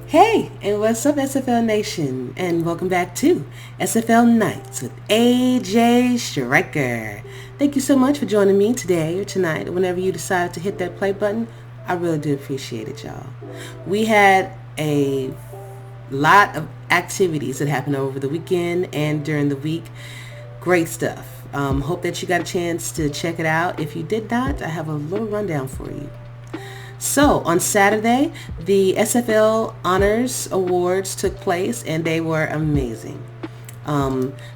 Hey, and what's up, SFL Nation? And welcome back to SFL Nights with AJ Striker. Thank you so much for joining me today or tonight, or whenever you decide to hit that play button. I really do appreciate it, y'all. We had a lot of activities that happened over the weekend and during the week. Great stuff. Hope that you got a chance to check it out. If you did not, I have a little rundown for you. So on Saturday, the SFL Honors Awards took place and they were amazing.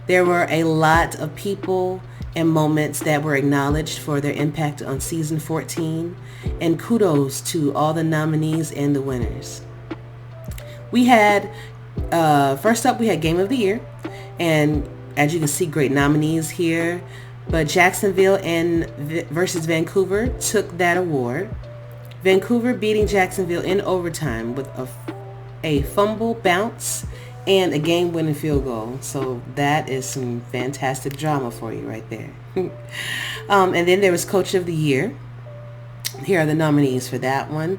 There were a lot of people and moments that were acknowledged for their impact on season 14, and kudos to all the nominees and the winners. We had, first up we had Game of the Year, and as you can see, great nominees here, but Jacksonville and versus Vancouver took that award. Vancouver beating Jacksonville in overtime with a fumble bounce and a game-winning field goal. So that is some fantastic drama for you right there. And then there was Coach of the Year. Here are the nominees for that one.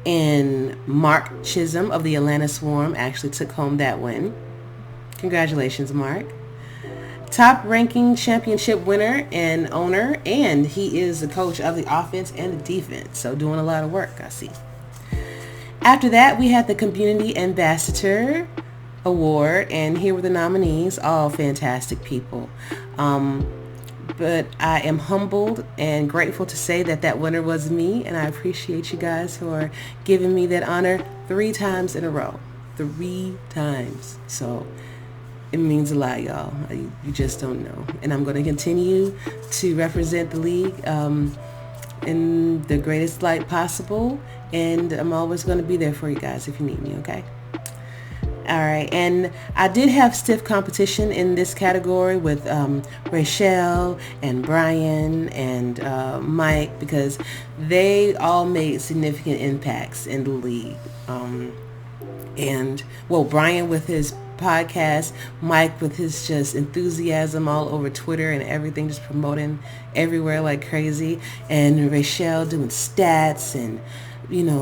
And Mark Chisholm of the Atlanta Swarm actually took home that win. Congratulations, Mark. Top ranking championship winner and owner, and he is the coach of the offense and the defense, so doing a lot of work, I see. After that, we had the Community Ambassador Award, and here were the nominees, all fantastic people. But I am humbled and grateful to say that that winner was me, and I appreciate you guys for giving me that honor 3 times in a row. 3 times. So it means a lot, y'all. You just don't know. And I'm going to continue to represent the league in the greatest light possible. And I'm always going to be there for you guys if you need me, okay? All right. And I did have stiff competition in this category with Rachel and Brian and Mike, because they all made significant impacts in the league. Brian with his podcast, Mike with his just enthusiasm all over Twitter and everything, just promoting everywhere like crazy, and Rachel doing stats, and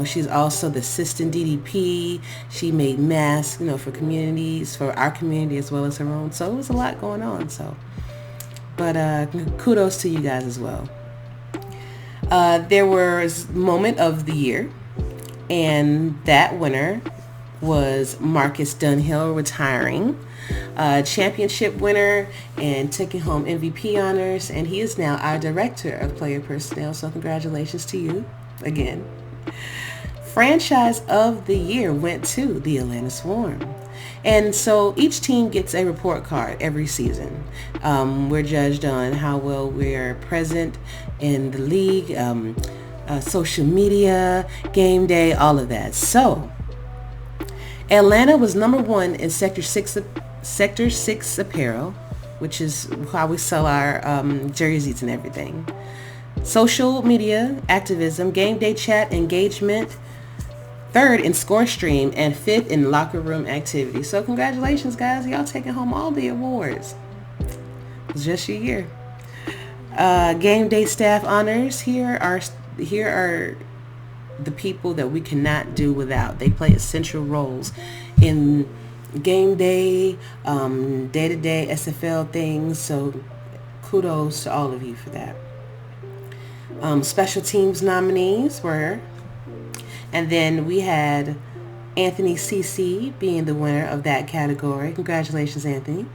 she's also the assistant DDP. She made masks for communities, for our community as well as her own, so it was a lot going on. But kudos to you guys as well. There was Moment of the Year, and that winner was Marcus Dunhill, retiring, championship winner, and taking home MVP honors, and he is now our director of player personnel, so congratulations to you again. Franchise of the Year went to the Atlanta Swarm, and so each team gets a report card every season. We're judged on how well we're present in the league, social media, game day, all of that. So Atlanta was number 1 in Sector 6 apparel, which is how we sell our jerseys and everything. Social media, activism, game day chat, engagement, 3rd in score stream, and 5th in locker room activity. So congratulations, guys. Y'all taking home all the awards. It was just your year. Game day staff honors. Here are the people that we cannot do without. They play essential roles in game day, day-to-day SFL things, so kudos to all of you for that. Special teams nominees were, and then we had Anthony CC being the winner of that category. Congratulations, Anthony.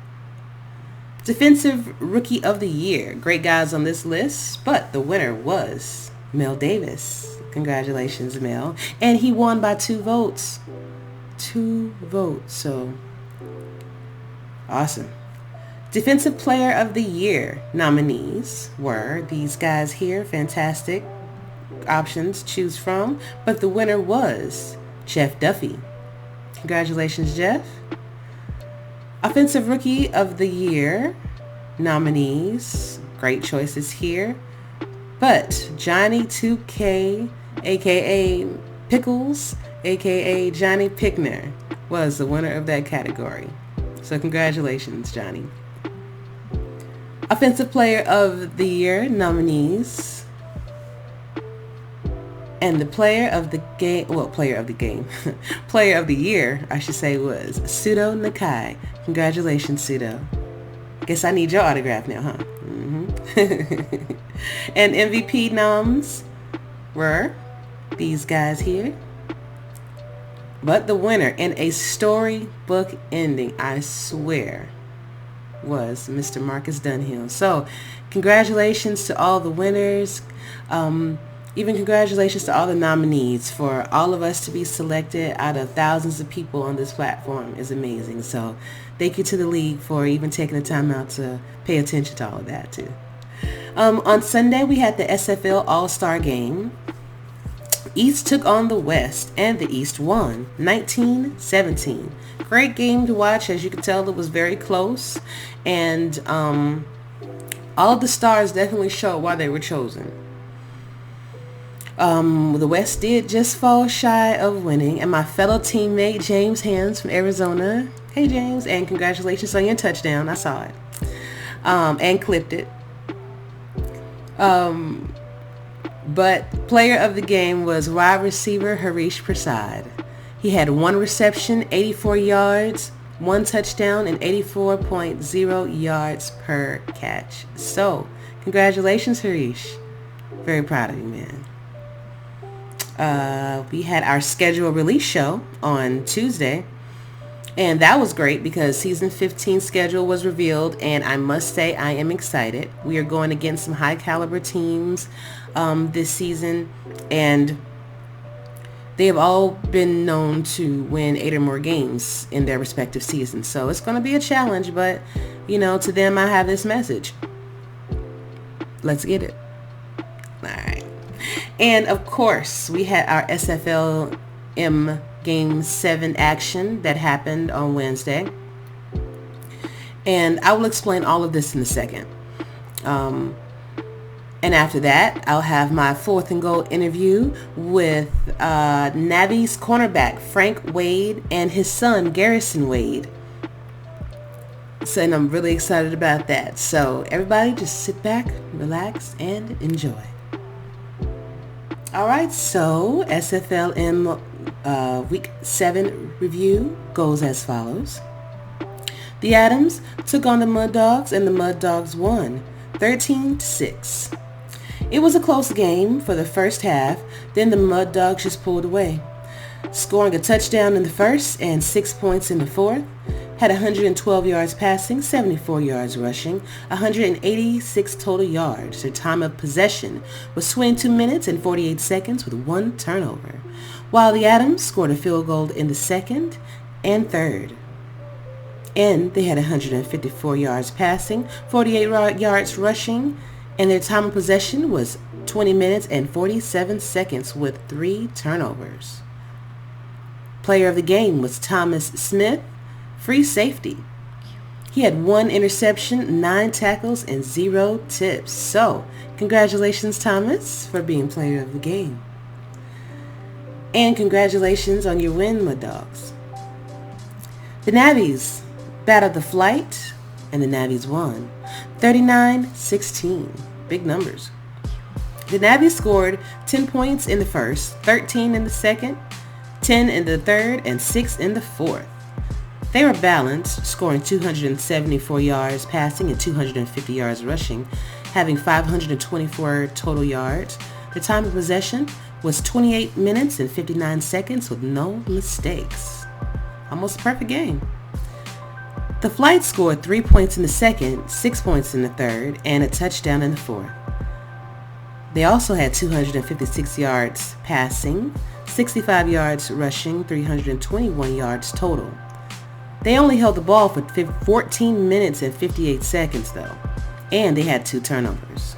Defensive Rookie of the Year. Great guys on this list, but the winner was Mel Davis. Congratulations, Mel. And he won by 2 votes. 2 votes. So awesome. Defensive Player of the Year nominees were these guys here. Fantastic options to choose from. But the winner was Jeff Duffy. Congratulations, Jeff. Offensive Rookie of the Year nominees. Great choices here. But Johnny 2K, a.k.a. Pickles, a.k.a. Johnny Pickner, was the winner of that category. So congratulations, Johnny. Offensive Player of the Year nominees. And the player of the game, player of the year, I should say, was Pseudo Nakai. Congratulations, Pseudo. Guess I need your autograph now, huh? Mm-hmm. And MVP noms were these guys here. But the winner in a storybook ending, I swear, was Mr. Marcus Dunhill. So congratulations to all the winners. Even congratulations to all the nominees. For all of us to be selected out of thousands of people on this platform is amazing. So thank you to the league for even taking the time out to pay attention to all of that too. On Sunday, we had the SFL AllStar Game. East took on the West, and the East won 19-17. Great game to watch. As you can tell, it was very close, and all of the stars definitely showed why they were chosen. The West did just fall shy of winning, and my fellow teammate James Hands from Arizona, hey James, and congratulations on your touchdown. I saw it and clipped it. But player of the game was wide receiver Harish Prasad. He had 1 reception, 84 yards, 1 touchdown, and 84.0 yards per catch. So, congratulations, Harish. Very proud of you, man. We had our schedule release show on Tuesday, and that was great because season 15 schedule was revealed, and I must say I am excited. We are going against some high caliber teams this season, and they have all been known to win 8 or more games in their respective seasons. So it's going to be a challenge, but you know, to them I have this message. Let's get it. All right. And of course, we had our SFLm Game 7 action that happened on Wednesday. And I will explain all of this in a second. And after that, I'll have my 4th and goal interview with Navi's cornerback, Frank Wade, and his son, Garrison Wade. So, and I'm really excited about that. So everybody just sit back, relax, and enjoy. All right, so SFLm Week 7 review goes as follows. The Adams took on the Mud Dogs, and the Mud Dogs won 13-6. It was a close game for the first half, then the Mud Dogs just pulled away, scoring a touchdown in the first and 6 points in the fourth. Had 112 yards passing, 74 yards rushing, 186 total yards. Their time of possession was 22 minutes and 48 seconds with 1 turnover, while the Adams scored a field goal in the second and third. And they had 154 yards passing, 48 yards rushing, and their time of possession was 20 minutes and 47 seconds with 3 turnovers. Player of the game was Thomas Smith, free safety. He had 1 interception, 9 tackles, and 0 tips. So, congratulations, Thomas, for being player of the game. And congratulations on your win, my dogs. The Navies battled the Flight, and the Navies won 39-16. Big numbers. The Navies scored 10 points in the first, 13 in the second, 10 in the third, and 6 in the fourth. They were balanced, scoring 274 yards passing and 250 yards rushing, having 524 total yards. The time of possession was 28 minutes and 59 seconds with no mistakes. Almost a perfect game. The Flight scored 3 points in the second, 6 points in the third, and a touchdown in the fourth. They also had 256 yards passing, 65 yards rushing, 321 yards total. They only held the ball for 14 minutes and 58 seconds though, and they had 2 turnovers.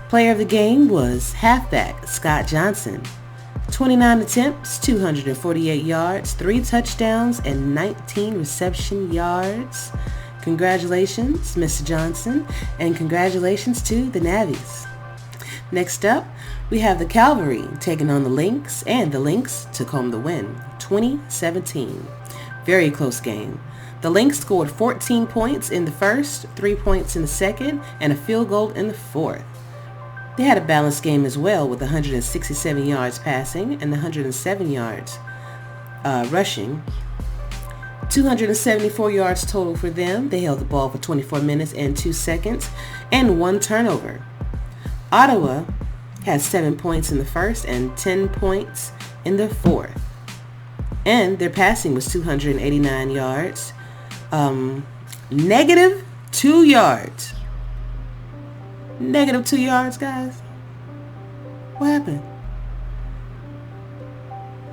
Player of the game was halfback Scott Johnson. 29 attempts, 248 yards, 3 touchdowns, and 19 reception yards. Congratulations, Mr. Johnson, and congratulations to the Navies. Next up, we have the Cavalry taking on the Lynx, and the Lynx took home the win, 20-17. Very close game. The Lynx scored 14 points in the first, 3 points in the second, and a field goal in the fourth. They had a balanced game as well with 167 yards passing and 107 yards rushing. 274 yards total for them. They held the ball for 24 minutes and 2 seconds and 1 turnover. Ottawa had 7 points in the first and 10 points in the fourth. And their passing was 289 yards. Negative 2 yards. Negative 2 yards, guys. What happened?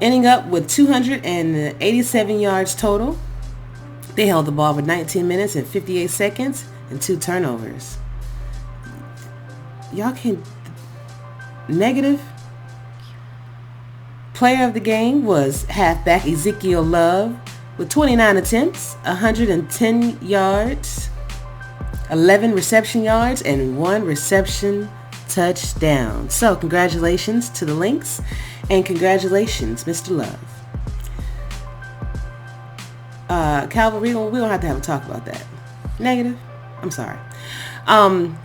Ending up with 287 yards total. They held the ball for 19 minutes and 58 seconds and 2 turnovers. Y'all can... Negative. Player of the game was halfback Ezekiel Love with 29 attempts, 110 yards, 11 reception yards, and 1 reception touchdown. So congratulations to the Lynx, and congratulations, Mr. Love. Calvin, we don't have to have a talk about that. Negative? I'm sorry.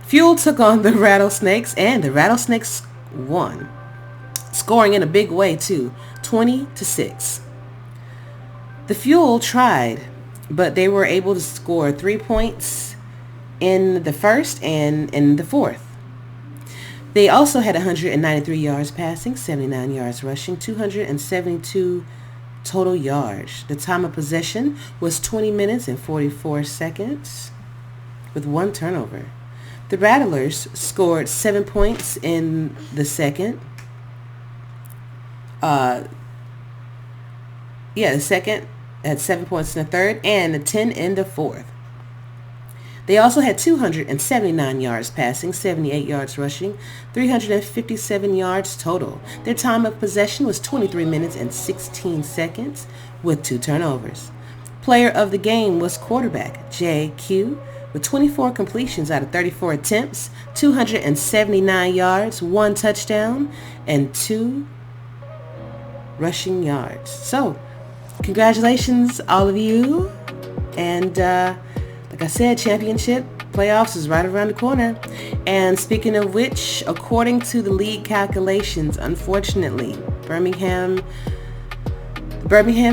Fuel took on the Rattlesnakes, and the Rattlesnakes won. Scoring in a big way, too. 20-6. The Fuel tried, but they were able to score 3 points in the first and in the fourth. They also had 193 yards passing, 79 yards rushing, 272 total yards. The time of possession was 20 minutes and 44 seconds with 1 turnover. The Rattlers scored 7 points in the second. The second had 7 points in the third and 10 in the fourth. They also had 279 yards passing, 78 yards rushing, 357 yards total. Their time of possession was 23 minutes and 16 seconds with 2 turnovers. Player of the game was quarterback J.Q. with 24 completions out of 34 attempts, 279 yards, 1 touchdown, and 2 rushing yards. So, congratulations, all of you. And like I said, championship playoffs is right around the corner. And speaking of which, according to the league calculations, unfortunately, Birmingham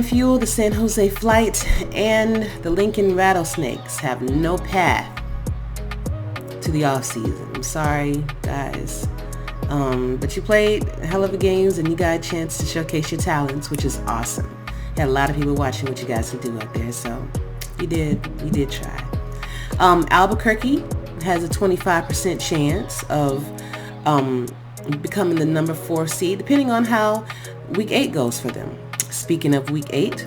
Fuel, the San Jose Flight, and the Lincoln Rattlesnakes have no path to the off season. I'm sorry, guys. But you played a hell of a games and you got a chance to showcase your talents, which is awesome. You had a lot of people watching what you guys can do out there, so you did try. Albuquerque has a 25% chance of becoming the number 4 seed, depending on how Week 8 goes for them. Speaking of Week 8,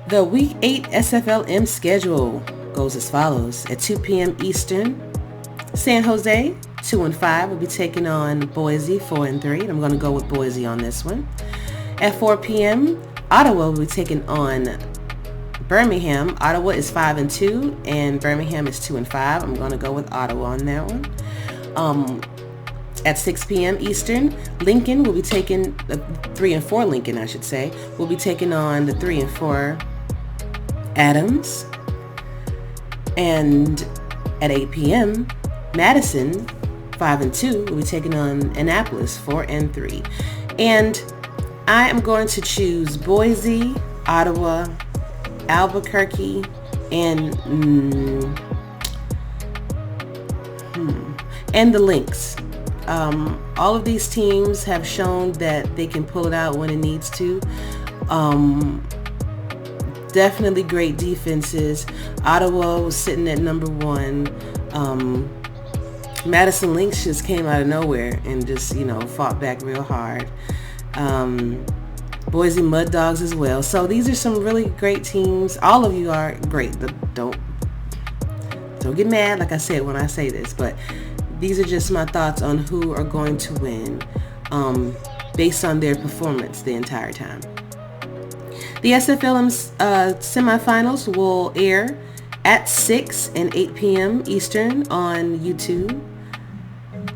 the Week 8 SFLm schedule goes as follows. At 2 p.m. Eastern, San Jose, 2-5, will be taking on Boise, 4-3. And I'm going to go with Boise on this one. At 4 p.m., Ottawa will be taking on Birmingham. Ottawa is 5-2, and Birmingham is 2-5. I'm going to go with Ottawa on that one. At 6 p.m. Eastern, Lincoln will be taking 3-4 Lincoln, I should say, will be taking on the 3-4 Adams. And at 8 p.m., Madison, 5-2, will be taking on Annapolis, 4-3. And I am going to choose Boise, Ottawa, Albuquerque, and the Lynx. All of these teams have shown that they can pull it out when it needs to. Definitely great defenses. Ottawa was sitting at number 1. Madison Lynx just came out of nowhere and just, fought back real hard. Boise Mud Dogs as well. So these are some really great teams. All of you are great. Don't get mad, like I said, when I say this, but these are just my thoughts on who are going to win based on their performance the entire time. The SFLm semifinals will air at 6 and 8 p.m. Eastern on YouTube,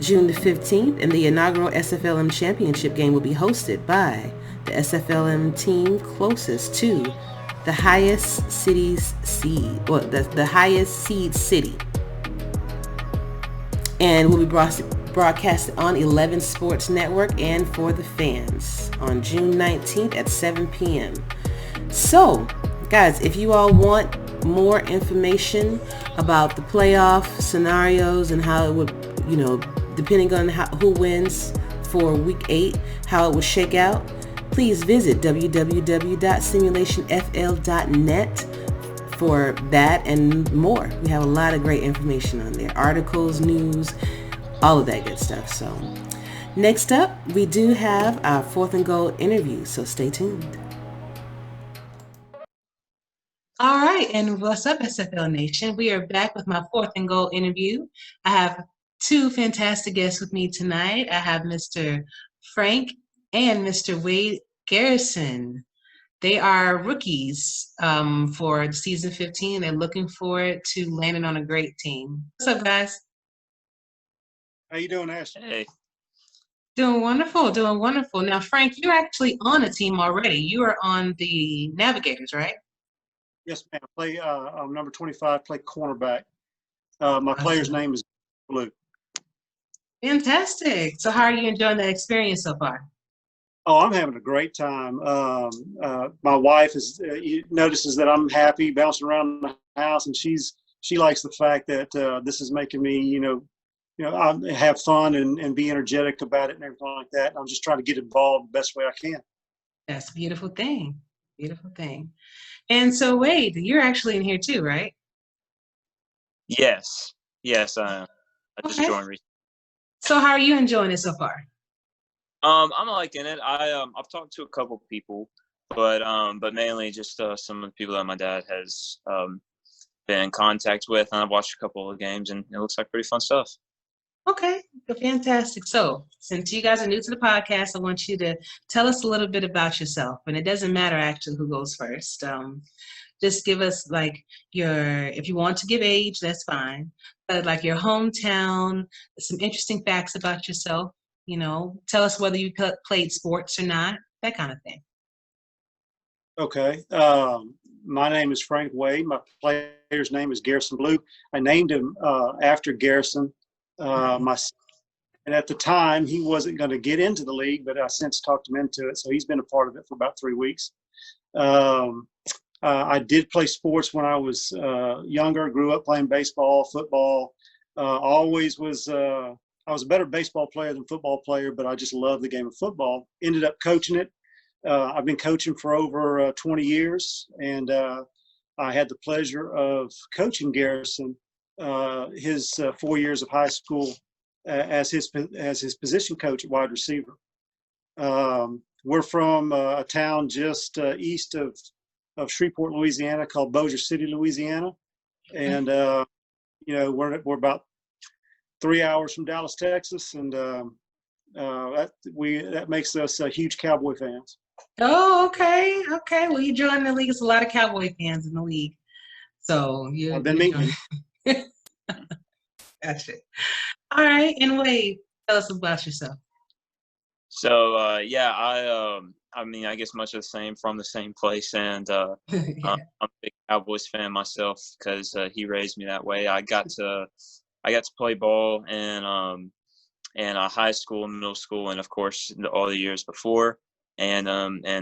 June the 15th, and the inaugural SFLm championship game will be hosted by the SFLm team closest to the highest seed city. and will be broadcasted on 11 Sports Network and for the fans on June 19th at 7 p.m. So, guys, if you all want more information about the playoff scenarios and how it would, depending on who wins for Week 8, how it would shake out, please visit www.simulationfl.net for that and more. We have a lot of great information on there. Articles, news, all of that good stuff. So next up, we do have our 4th and Goal interview, so stay tuned. All right, and what's up, SFL Nation? We are back with my 4th and Goal interview. I have 2 fantastic guests with me tonight. I have Mr. Frank and Mr. Wade Garrison. They are rookies for season 15. They're looking forward to landing on a great team. What's up, guys? How you doing, Ash? Hey. Doing wonderful, doing wonderful. Now, Frank, you're actually on a team already. You are on the Navigators, right? Yes, ma'am. I'm number 25, play cornerback. My player's name is Blue. Fantastic. So how are you enjoying that experience so far? Oh, I'm having a great time. My wife notices that I'm happy, bouncing around the house, and she likes the fact that this is making me, I have fun and be energetic about it and everything like that. I'm just trying to get involved the best way I can. That's a beautiful thing. Beautiful thing. And so, Wade, you're actually in here too, right? Yes, I just joined recently. So how are you enjoying it so far? I'm liking it. I've talked to a couple of people, but mainly just some of the people that my dad has been in contact with, and I've watched a couple of games, and it looks like pretty fun stuff. Okay, fantastic. So since you guys are new to the podcast, I want you to tell us a little bit about yourself. And it doesn't matter actually who goes first. Just give us if you want to give age, that's fine. But like your hometown, some interesting facts about yourself, tell us whether you played sports or not, that kind of thing. Okay. My name is Frank Wade. My player's name is Garrison Blue. I named him after Garrison. And at the time, he wasn't going to get into the league, but I since talked him into it. So he's been a part of it for about 3 weeks. I did play sports when I was younger, grew up playing baseball, football. I was a better baseball player than football player, but I just loved the game of football. Ended up coaching it. I've been coaching for over 20 years, and I had the pleasure of coaching Garrison his 4 years of high school as his position coach at wide receiver. We're from a town just east of Shreveport, Louisiana, called Bossier City, Louisiana, and we're about 3 hours from Dallas, Texas, and that makes us huge Cowboy fans. Oh, okay. Well, you joined the league. There's a lot of Cowboy fans in the league, so I've been meeting. Gotcha. All right, and Wade, tell us about yourself. So I guess much of the same, from the same place, and I'm a big Cowboys fan myself because he raised me that way. I got to play ball in high school, middle school, and of course all the years before. And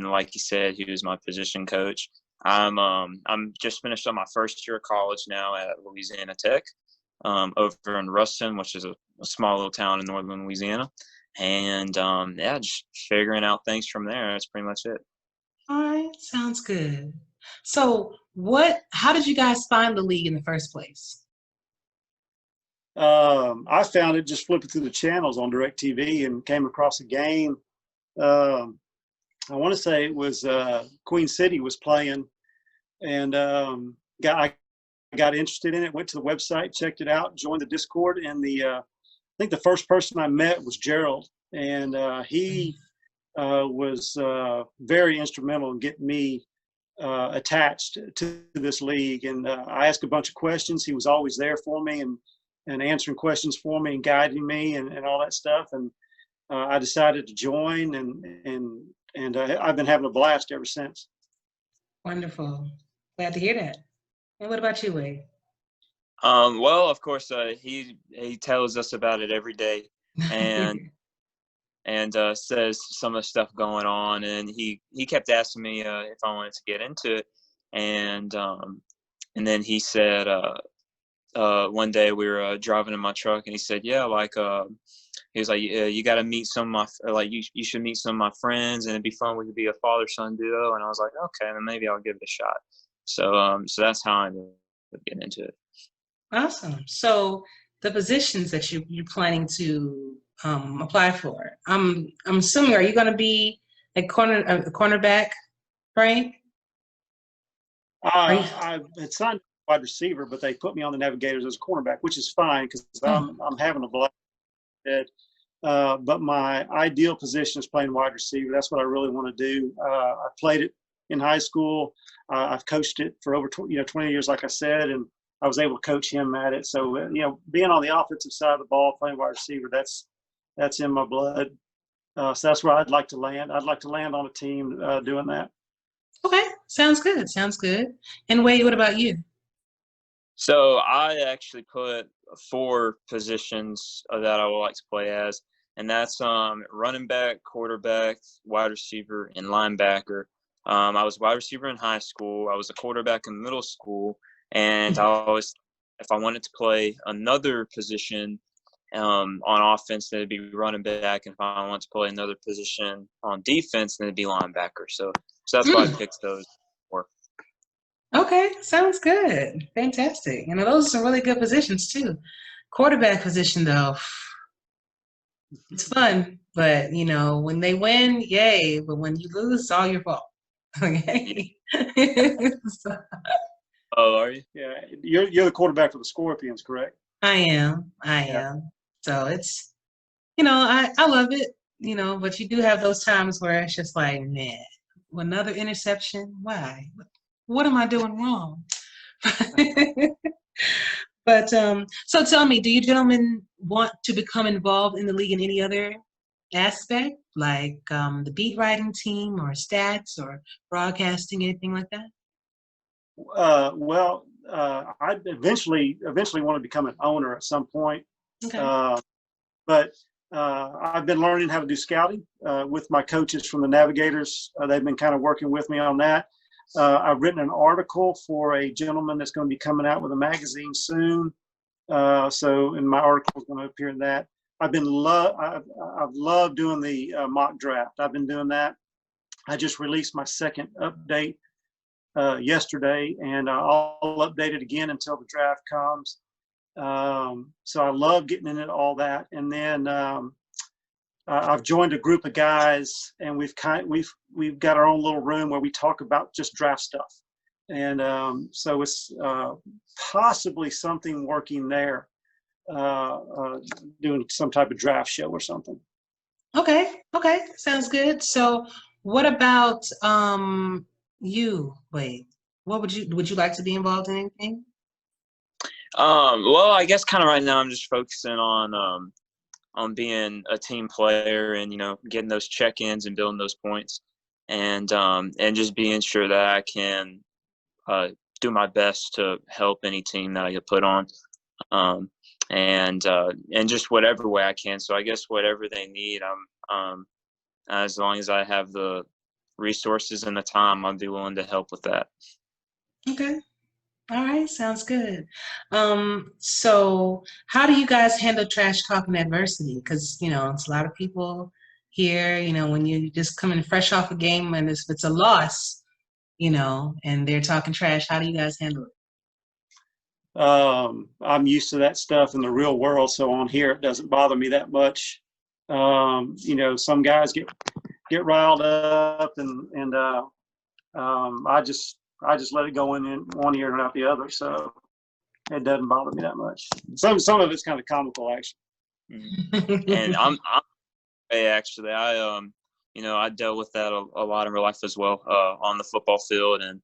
like you said, he was my position coach. I'm just finished up my first year of college now at Louisiana Tech, over in Ruston, which is a small little town in northern Louisiana. And just figuring out things from there. That's pretty much it. All right, sounds good. So how did you guys find the league in the first place? I found it just flipping through the channels on DirecTV and came across a game. I want to say it was Queen City was playing, and I got interested in it, went to the website, checked it out, joined the Discord, and I think the first person I met was Gerald, and he was very instrumental in getting me attached to this league. And I asked a bunch of questions. He was always there for me and answering questions for me and guiding me and all that stuff. And I decided to join, and I've been having a blast ever since. Wonderful. Glad to hear that. And what about you, Wade? Well, of course, he tells us about it every day, and says some of the stuff going on, and he kept asking me if I wanted to get into it, and then he said one day we were driving in my truck, and he said, yeah, like he was like, you got to meet some of my you should meet some of my friends, and it'd be fun. We could be a father-son duo. And I was like, okay, then maybe I'll give it a shot. So that's how I ended up getting into it. Awesome. So the positions that you're planning to apply for, I'm assuming, are you going to be a cornerback, Frank? I had signed wide receiver, but they put me on the Navigators as a cornerback, which is fine because I'm having a blast. But my ideal position is playing wide receiver. That's what I really want to do. I played it in high school. I've coached it for over 20 years, like I said, and I was able to coach him at it. So, being on the offensive side of the ball, playing wide receiver, that's in my blood. So that's where I'd like to land. I'd like to land on a team doing that. Okay. Sounds good. Sounds good. And Wade, what about you? So I actually put 4 positions that I would like to play as, and that's running back, quarterback, wide receiver, and linebacker. I was wide receiver in high school. I was a quarterback in middle school, and I always, if I wanted to play another position on offense, then it'd be running back, and if I wanted to play another position on defense, then it'd be linebacker. So that's why I picked those 4. Okay, sounds good. Fantastic. Those are some really good positions too. Quarterback position, though, it's fun, but when they win, yay! But when you lose, it's all your fault. Okay. So, Oh, are you? Yeah, you're the quarterback for the Scorpions, correct? I am. So it's, I love it. But you do have those times where it's just like, man, another interception. Why? What am I doing wrong? But so tell me, do you gentlemen want to become involved in the league in any other aspect, like the beat writing team or stats or broadcasting, anything like that? Well, I eventually want to become an owner at some point. Okay. But I've been learning how to do scouting with my coaches from the Navigators. They've been kind of working with me on that. I've written an article for a gentleman that's going to be coming out with a magazine soon. And my article is going to appear in that. I've loved doing the mock draft. I've been doing that. I just released my second update yesterday, and I'll update it again until the draft comes. So I love getting into all that. And then I've joined a group of guys, and we've got our own little room where we talk about just draft stuff. And so it's possibly something working there, doing some type of draft show or something. Okay, sounds good. So what about you, Wade? What would you like to be involved in anything? Well, I guess kind of right now I'm just focusing on being a team player and getting those check-ins and building those points, and just being sure that I can do my best to help any team that I get put on, and just whatever way I can. So I guess whatever they need, as long as I have the resources and the time, I'll be willing to help with that. Okay. All right, sounds good. So how do you guys handle trash talk and adversity? Because, it's a lot of people here, when you just come in fresh off a game and it's a loss, and they're talking trash, how do you guys handle it? I'm used to that stuff in the real world, so on here it doesn't bother me that much. Some guys get riled up, and I just let it go in one ear and out the other, so it doesn't bother me that much. Some of it's kind of comical, actually. And I'm actually I dealt with that a lot in real life as well, on the football field, and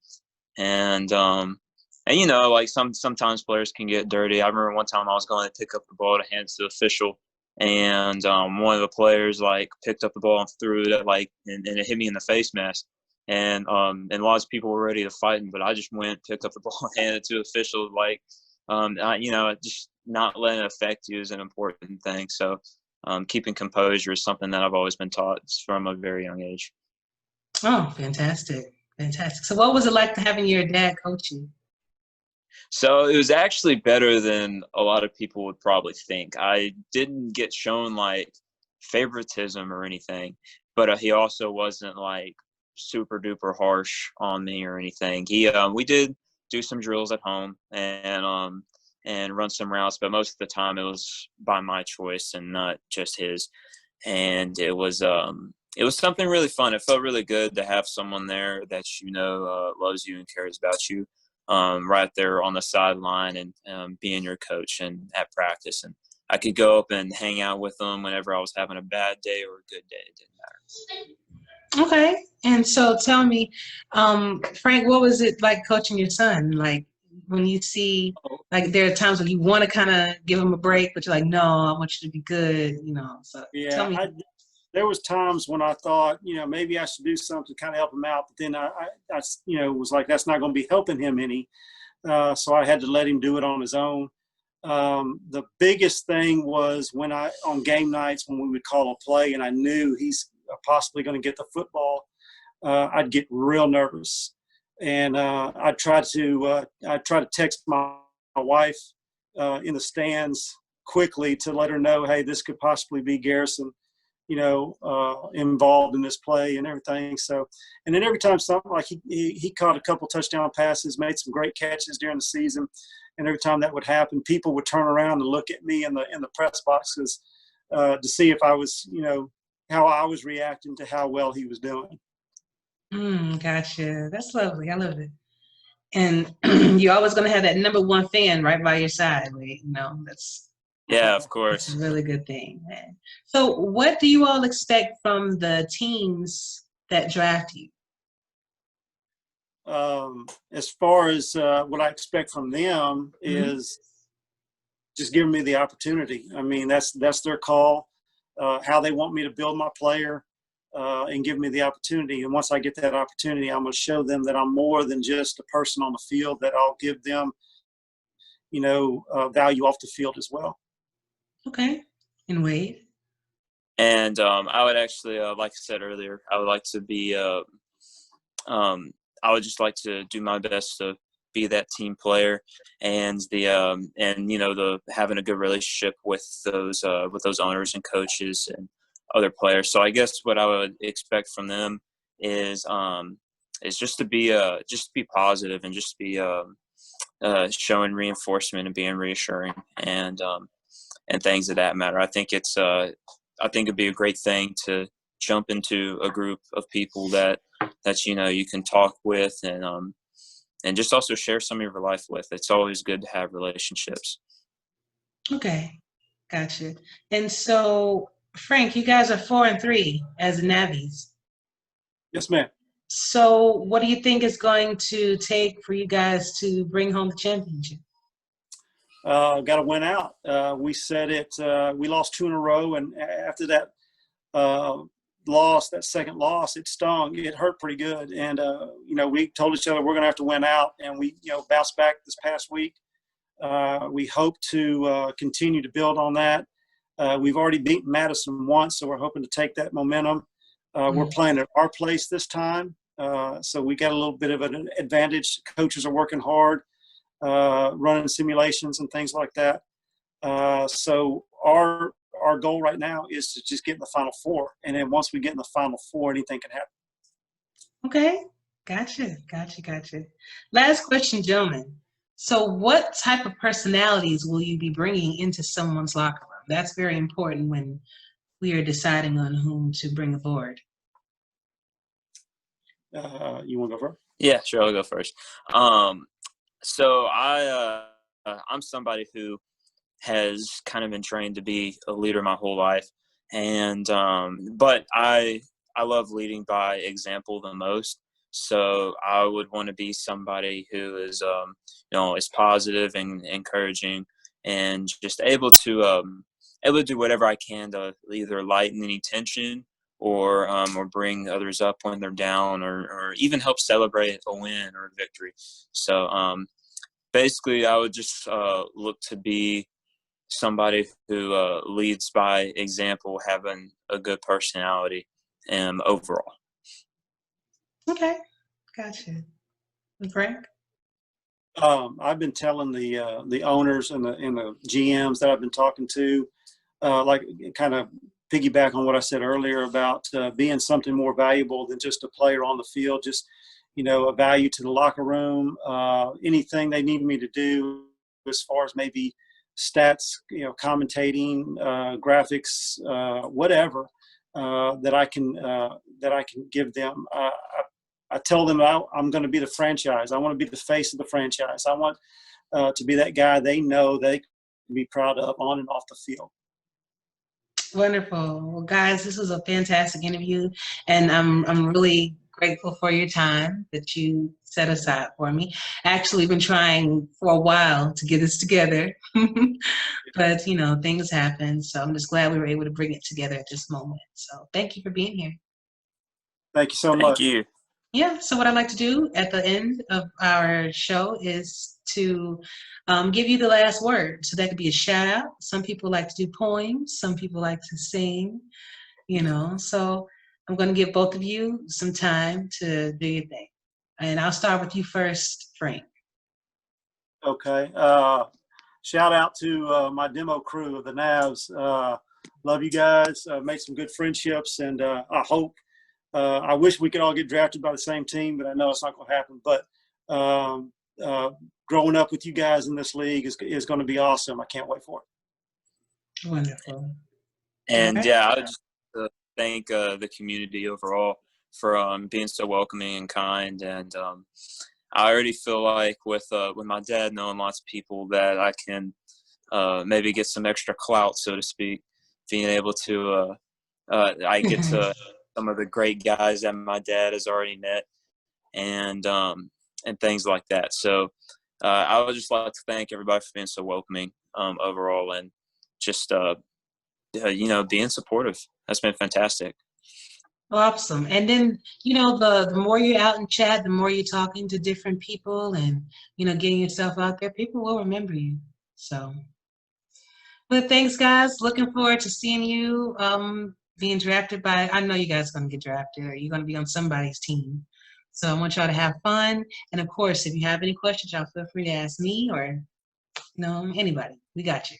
like sometimes players can get dirty. I remember one time I was going to pick up the ball to hand it to the official, and one of the players picked up the ball and threw it and it hit me in the face mask. And lots of people were ready to fight him, but I just went, picked up the ball, and handed it to the official. just not letting it affect you is an important thing. So keeping composure is something that I've always been taught from a very young age. Oh, fantastic. Fantastic. So what was it like having your dad coach you? So it was actually better than a lot of people would probably think. I didn't get shown like favoritism or anything, but he also wasn't like super duper harsh on me or anything. We did do some drills at home and run some routes, but most of the time it was by my choice and not just his. And it was something really fun. It felt really good to have someone there that loves you and cares about you, right there on the sideline and being your coach and at practice. And I could go up and hang out with them whenever I was having a bad day or a good day. It didn't matter. Okay. And so tell me, Frank, what was it like coaching your son? Like when you see, like there are times when you want to kind of give him a break, but you're like, no, I want you to be good, So yeah, tell me. There was times when I thought, maybe I should do something to kind of help him out. But then I was like, that's not going to be helping him any. So I had to let him do it on his own. The biggest thing was on game nights when we would call a play and I knew he's possibly going to get the football, I'd get real nervous. And I'd try to text my wife in the stands quickly to let her know, hey, this could possibly be Garrison, involved in this play and everything. So, and then every time something like he caught a couple touchdown passes, made some great catches during the season. And every time that would happen, people would turn around and look at me in the press boxes to see if I was, how I was reacting to how well he was doing. Gotcha. That's lovely. I love it. And you're always going to have that number one fan right by your side. That's yeah, of course. That's a really good thing, man. So what do you all expect from the teams that draft you? As far as what I expect from them is just giving me the opportunity. I mean, that's their call, how they want me to build my player and give me the opportunity. And once I get that opportunity, I'm going to show them that I'm more than just a person on the field, that I'll give them, value off the field as well. Okay. And Wade? And I would actually, like I said earlier, I would like to be I would just like to do my best to be that team player and having a good relationship with those owners and coaches and other players. So I guess what I would expect from them is just to be positive and just be showing reinforcement and being reassuring and things of that matter. I think it'd be a great thing to jump into a group of people that you can talk with and just also share some of your life with. It's always good to have relationships. Okay, gotcha. And so, Frank, you guys are 4-3 as the Navies. Yes, ma'am. So, what do you think is going to take for you guys to bring home the championship? Got to win out. We said it. We lost 2 in a row, and after that that second loss, it stung. It hurt pretty good, and we told each other we're going to have to win out, and we bounced back this past week. We hope to continue to build on that. We've already beaten Madison once, so we're hoping to take that momentum. We're playing at our place this time, so we got a little bit of an advantage. Coaches are working hard, running simulations and things like that. So our goal right now is to just get in the Final Four, and then once we get in the Final Four, anything can happen. Okay, gotcha. Last question, gentlemen. So what type of personalities will you be bringing into someone's locker room? That's very important when we are deciding on whom to bring aboard. You want to go first? Yeah, sure. I'll go first. So I'm somebody who has kind of been trained to be a leader my whole life, and but I love leading by example the most. So I would want to be somebody who is is positive and encouraging, and just able to do whatever I can to either lighten any tension or bring others up when they're down, or even help celebrate a win or a victory. So basically, I would just look to be somebody who leads by example, having a good personality, and overall. Okay, gotcha. And Frank? I've been telling the owners and the GMs that I've been talking to, like kind of piggyback on what I said earlier about being something more valuable than just a player on the field, just, a value to the locker room, anything they need me to do as far as maybe stats, commentating, graphics, whatever, that I can give them. I tell them I'm going to be the franchise. I want to be the face of the franchise. I want to be that guy they know they can be proud of on and off the field. Wonderful. Well, guys, this was a fantastic interview, and I'm really grateful for your time that you set aside for me. Actually, been trying for a while to get this together, but things happen. So I'm just glad we were able to bring it together at this moment. So thank you for being here. Thank you so much. Thank you. Yeah, so what I like to do at the end of our show is to give you the last word. So that could be a shout out. Some people like to do poems. Some people like to sing, So I'm going to give both of you some time to do your thing. And I'll start with you first, Frank. Okay. Shout out to my demo crew of the Navs. Love you guys. Made some good friendships, and I wish we could all get drafted by the same team, but I know it's not going to happen. But growing up with you guys in this league is going to be awesome. I can't wait for it. Wonderful. And right. I would just thank the community overall for being so welcoming and kind. And I already feel like with my dad knowing lots of people that I can maybe get some extra clout, so to speak, being able to I get to some of the great guys that my dad has already met, and things like that. So I would just like to thank everybody for being so welcoming overall, and just being supportive. That's been fantastic. Awesome. And then, the more you're out in chat, the more you're talking to different people and, getting yourself out there, people will remember you. So, but thanks, guys. Looking forward to seeing you being drafted by, I know you guys are going to get drafted, or you're going to be on somebody's team. So I want y'all to have fun. And of course, if you have any questions, y'all feel free to ask me or, anybody. We got you.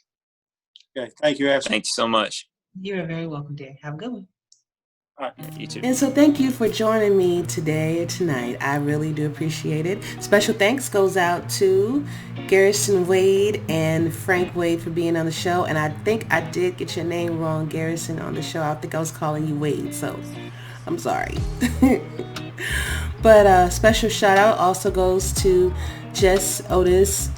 Okay. Thank you, Ashley. Thank you so much. You're very welcome, dear. Have a good one. All right. You too. And so thank you for joining me today or tonight. I really do appreciate it. Special thanks goes out to Garrison Wade and Frank Wade for being on the show. And I think I did get your name wrong, Garrison, on the show. I think I was calling you Wade, so I'm sorry. But a special shout out also goes to Jess Otis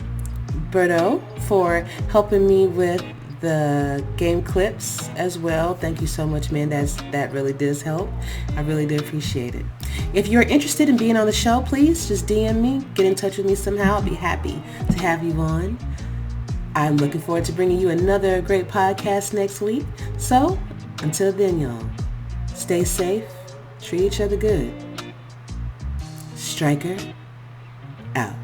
Berto for helping me with the game clips as well. Thank you so much, man. That really does help. I really do appreciate it. If you're interested in being on the show, please just DM me, get in touch with me somehow. I'll be happy to have you on. I'm looking forward to bringing you another great podcast next week. So until then, y'all, stay safe, treat each other good. Striker out.